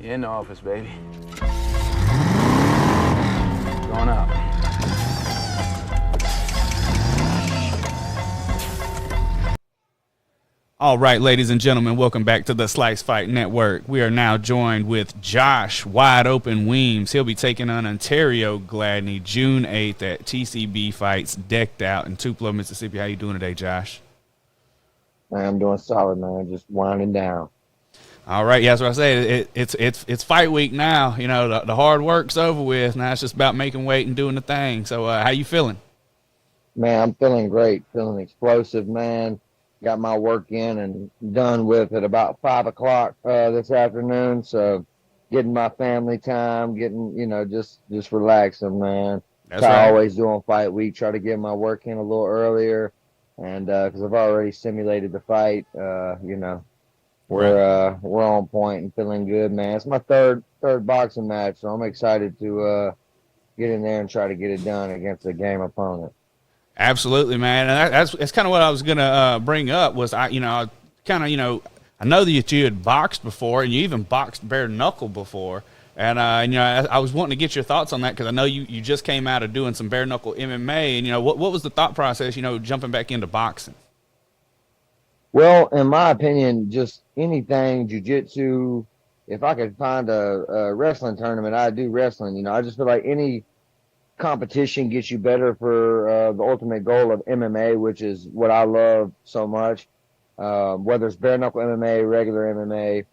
You in the office, baby. Going up. All right, ladies and gentlemen, welcome back to the Slice Fight Network. We are now joined with Josh Wide Open Weems. He'll be taking on Ontario Gladney June 8th at TCB Fights Decked Out in Tupelo, Mississippi. How you doing today, Josh? I'm doing solid, man. Just winding down. All right, yeah, that's what I say. It's fight week now. You know, the hard work's over with. Now it's just about making weight and doing the thing. So how you feeling? Man, I'm feeling great. Feeling explosive, man. Got my work in and done with at about 5 o'clock this afternoon. So getting my family time, getting, just relaxing, man. That's I right. always do on fight week. Try to get my work in a little earlier. And because I've already simulated the fight, Right. we're on point and feeling good, man. It's my third boxing match, so I'm excited to get in there and try to get it done against a game opponent. Absolutely, man. And that's kind of what I was gonna bring up. Was I know that you had boxed before, and you even boxed bare knuckle before. And I was wanting to get your thoughts on that because I know you just came out of doing some bare knuckle MMA, and what was the thought process, jumping back into boxing? Well, in my opinion, just anything jujitsu. If I could find a wrestling tournament, I'd do wrestling. I just feel like any competition gets you better for the ultimate goal of MMA, which is what I love so much. Whether it's bare knuckle MMA, regular MMA,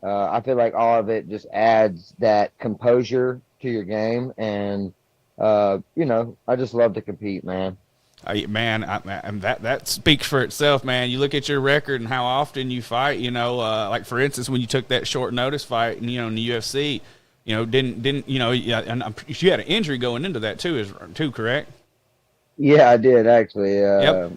I feel like all of it just adds that composure to your game, and I just love to compete, man. That speaks for itself, man. You look at your record and how often you fight. Like for instance, when you took that short notice fight, in the UFC, didn't yeah, and you had an injury going into that too, correct? Yeah, I did actually. Yep.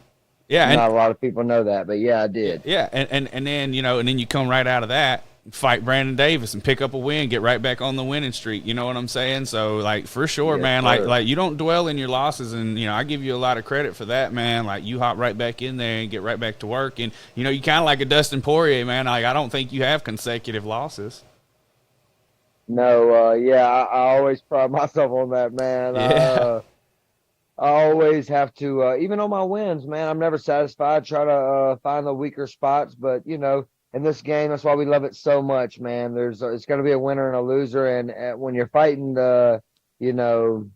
Yeah, Not a lot of people know that, but yeah, I did. yeah, and then and then you come right out of that, fight Brandon Davis and pick up a win, get right back on the winning streak. You know what I'm saying? So like for sure, Yes, man. sir. Like you don't dwell in your losses, and I give you a lot of credit for that, man. Like you hop right back in there and get right back to work, and you kind of like a Dustin Poirier, man. Like I don't think you have consecutive losses. No, yeah, I always pride myself on that, man. Yeah. I always have to, even on my wins, man, I'm never satisfied. Try to find the weaker spots, but in this game, that's why we love it so much, man. It's going to be a winner and a loser, and when you're fighting the, you know,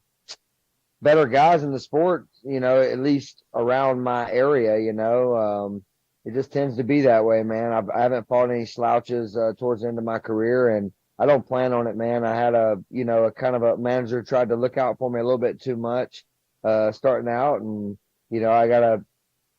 better guys in the sport, at least around my area, it just tends to be that way, man. I haven't fought any slouches towards the end of my career, and I don't plan on it, man. I had a kind of a manager tried to look out for me a little bit too much starting out, and I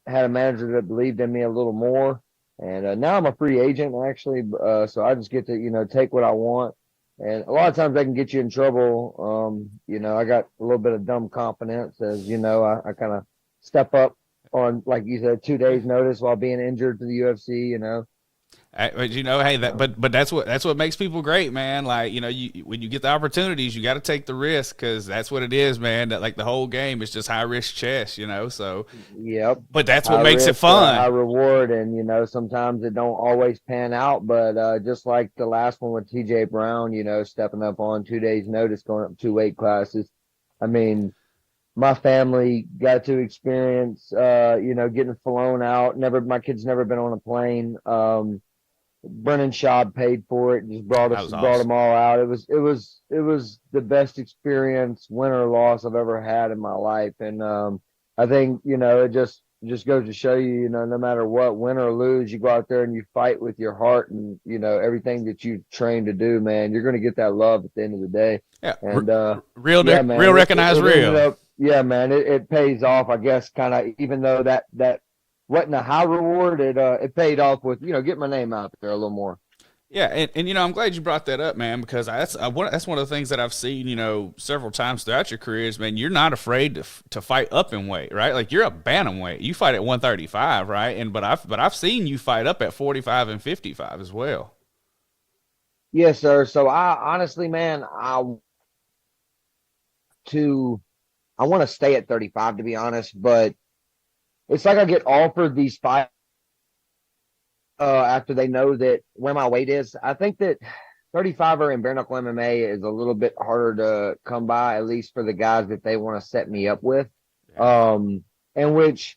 had a manager that believed in me a little more, and now I'm a free agent actually, so I just get to take what I want, and a lot of times I can get you in trouble. I got a little bit of dumb confidence, as I kind of step up on, like you said, 2 days notice while being injured to the UFC. But hey, but that's what makes people great, man. Like when you get the opportunities, you got to take the risk because that's what it is, man. That like the whole game is just high risk chess, So, Yep. but that's what High makes it risk, fun. high reward, and sometimes it don't always pan out. But just like the last one with TJ Brown, stepping up on 2 days notice, going up 2 weight classes. I mean, my family got to experience, getting flown out. My kids never been on a plane. Brennan Schaub paid for it. Just brought That us, was brought awesome. them all out. It was the best experience, win or loss, I've ever had in my life. And I think it just goes to show you, no matter what, win or lose, you go out there and you fight with your heart and everything that you train to do, man. You're gonna get that love at the end of the day. Yeah, And real, yeah, man, real recognize it ended real. up, yeah, man, it pays off, I guess, kind of, even though that wasn't a high reward, it paid off with get my name out there a little more. Yeah, and I'm glad you brought that up, man, because that's one of the things that I've seen, several times throughout your careers, man. You're not afraid to fight up in weight, right? Like you're a bantamweight. You fight at 135, right? But I've seen you fight up at 45 and 55 as well. Yes, sir. So I honestly, man, to I want to stay at 35, to be honest, but it's like I get offered these fights after they know that where my weight is. I think that 35er in bare knuckle MMA is a little bit harder to come by, at least for the guys that they want to set me up with. Yeah. And which,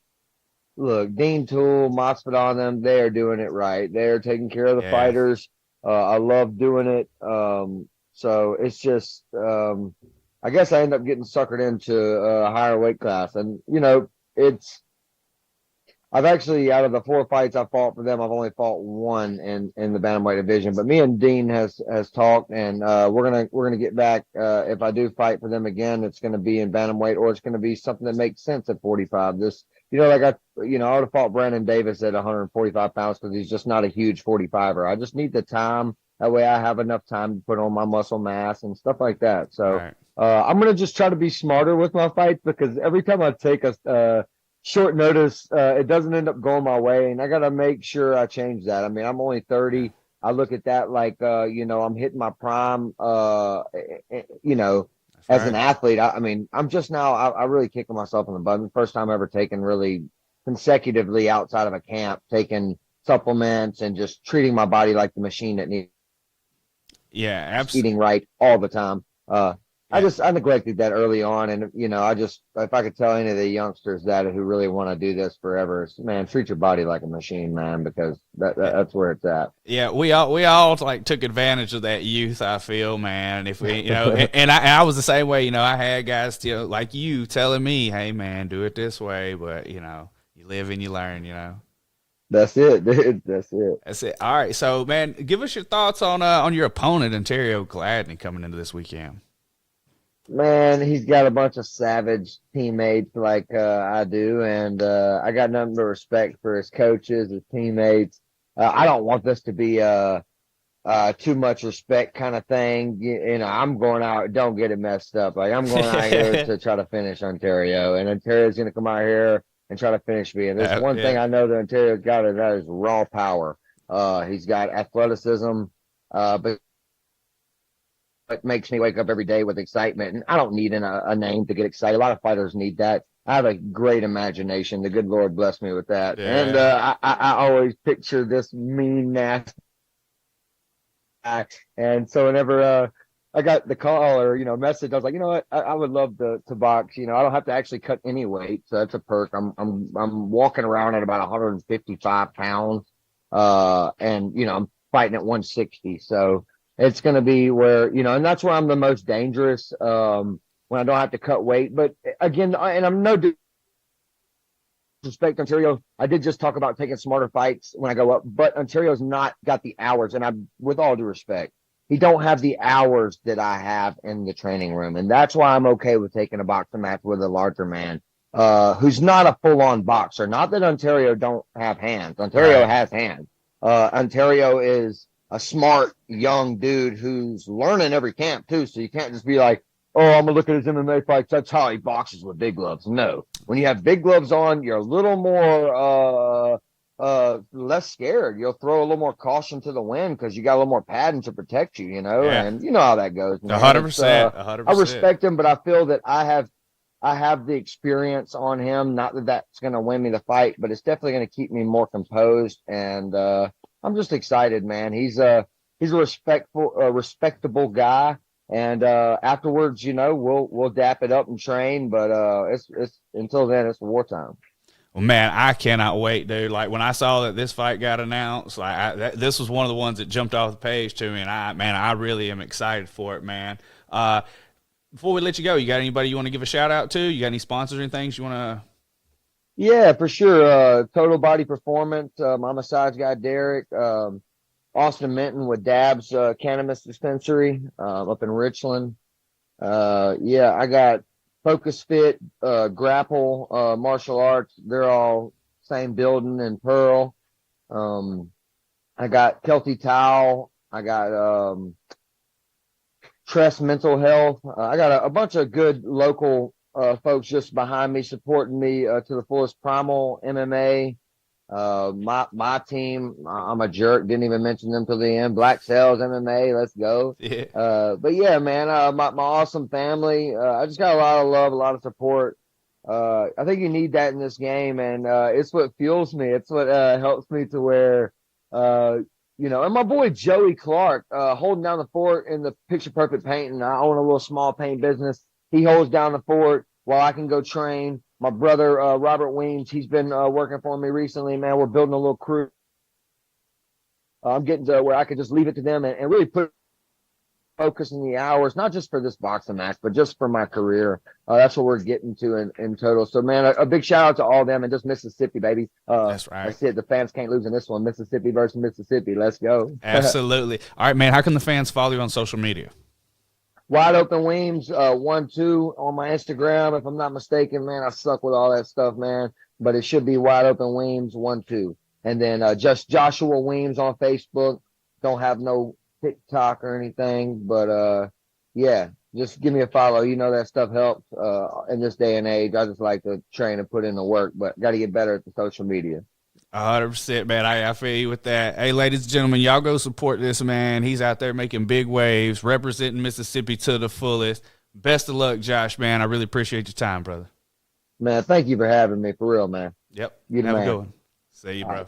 look, Dean Toole, Masvidal, them, they are doing it right. They're taking care of the Yeah. fighters. I love doing it. So it's just, I guess I end up getting suckered into a higher weight class. And, I've actually, out of the 4 fights I fought for them, I've only fought one in the bantamweight division. But me and Dean has talked, and we're gonna get back. If I do fight for them again, it's gonna be in bantamweight, or it's gonna be something that makes sense at 45. Like I would have fought Brandon Davis at 145 pounds because he's just not a huge 45er. I just need the time. That way, I have enough time to put on my muscle mass and stuff like that. So Right. I'm gonna just try to be smarter with my fights, because every time I take a short notice, it doesn't end up going my way, and I got to make sure I change that. I mean, I'm only 30. I look at that like, I'm hitting my prime, That's as an right. athlete. I mean, I'm just now, I really kicking myself in the butt. The first time ever taken really consecutively outside of a camp, taking supplements and just treating my body like the machine that needs Yeah. eating right all the time. Yeah. I neglected that early on, and if I could tell any of the youngsters that who really want to do this forever, man, treat your body like a machine, man, because that's where it's at. Yeah, we all like took advantage of that youth. I feel, man. If we, and I was the same way. I had guys, like you telling me, "Hey, man, do it this way." But you live and you learn. That's it, dude. That's it. That's it. All right, so man, give us your thoughts on your opponent, Ontario Gladney, coming into this weekend. Man, he's got a bunch of savage teammates like I do, and I got nothing but respect for his coaches, his teammates. I don't want this to be too much respect kind of thing. I'm going out. Don't get it messed up. Like, I'm going out here to try to finish Ontario, and Ontario's going to come out here and try to finish me. And there's one thing Yeah, I know that Ontario's got, and that is raw power. He's got athleticism, but it makes me wake up every day with excitement. And I don't need a name to get excited. A lot of fighters need that. I have a great imagination. The good Lord bless me with that. And yeah, I always picture this mean, nasty guy. And so whenever I got the call or message, I was like, you know what, I would love to box. I don't have to actually cut any weight, so that's a perk. I'm walking around at about 155 pounds, and I'm fighting at 160. So it's going to be where and that's where I'm the most dangerous, when I don't have to cut weight. But again, and I'm no disrespect Ontario. I did just talk about taking smarter fights when I go up, but Ontario's not got the hours, and with all due respect, he don't have the hours that I have in the training room, and that's why I'm okay with taking a boxing match with a larger man, who's not a full-on boxer. Not that Ontario don't have hands. Ontario right. has hands. Ontario is a smart young dude who's learning every camp too, so you can't just be like, oh, I'm gonna look at his MMA fights. That's how he boxes with big gloves. No, when you have big gloves on, you're a little more less scared. You'll throw a little more caution to the wind because you got a little more padding to protect you, Yeah, and you know how that goes, a man. hundred It's percent, a hundred I percent. respect him, but I feel that I have the experience on him. Not that that's gonna win me the fight, but it's definitely gonna keep me more composed, and I'm just excited, man. He's a respectable guy. And afterwards, we'll dap it up and train. But it's until then, it's wartime. Well, man, I cannot wait, dude. Like when I saw that this fight got announced, like this was one of the ones that jumped off the page to me, and I really am excited for it, man. Before we let you go, you got anybody you want to give a shout out to? You got any sponsors or anything you want to? Yeah, for sure. Total Body Performance, my massage guy Derek, Austin Minton with Dabs Cannabis Dispensary up in Richland. Yeah, I got Focus Fit, Grapple, Martial Arts. They're all same building in Pearl. Um, I got Kelty Towel. I got Tress Mental Health. I got a bunch of good local folks just behind me, supporting me to the fullest. Primal MMA. My team, I'm a jerk, didn't even mention them till the end. Black Cells MMA, let's go. Yeah. But yeah, man, my awesome family. I just got a lot of love, a lot of support. I think you need that in this game, and it's what fuels me. It's what helps me to where you know, and my boy Joey Clark, holding down the fort in the Picture Perfect Painting. I own a little small paint business. He holds down the fort while I can go train. My brother Robert Weems, he's been working for me recently, man. We're building a little crew. I'm getting to where I could just leave it to them and really put focus in the hours, not just for this boxing match, but just for my career. That's what we're getting to in total. So, man, a big shout out to all them and just Mississippi, baby. That's right. That's it. The fans can't lose in this one. Mississippi versus Mississippi. Let's go. Absolutely. All right, man. How can the fans follow you on social media? Wide Open Weems, 1-2 on my Instagram. If I'm not mistaken, man, I suck with all that stuff, man. But it should be Wide Open Weems, 1-2. And then just Joshua Weems on Facebook. Don't have no TikTok or anything, but yeah, just give me a follow. You know that stuff helps in this day and age. I just like to train and put in the work, but got to get better at the social media. 100%, man. I feel you with that. Hey, ladies and gentlemen, y'all go support this man. He's out there making big waves, representing Mississippi to the fullest. Best of luck, Josh, man. I really appreciate your time, brother. Man, thank you for having me, for real, man. Yep. You the Have a man. good one. See you, bro.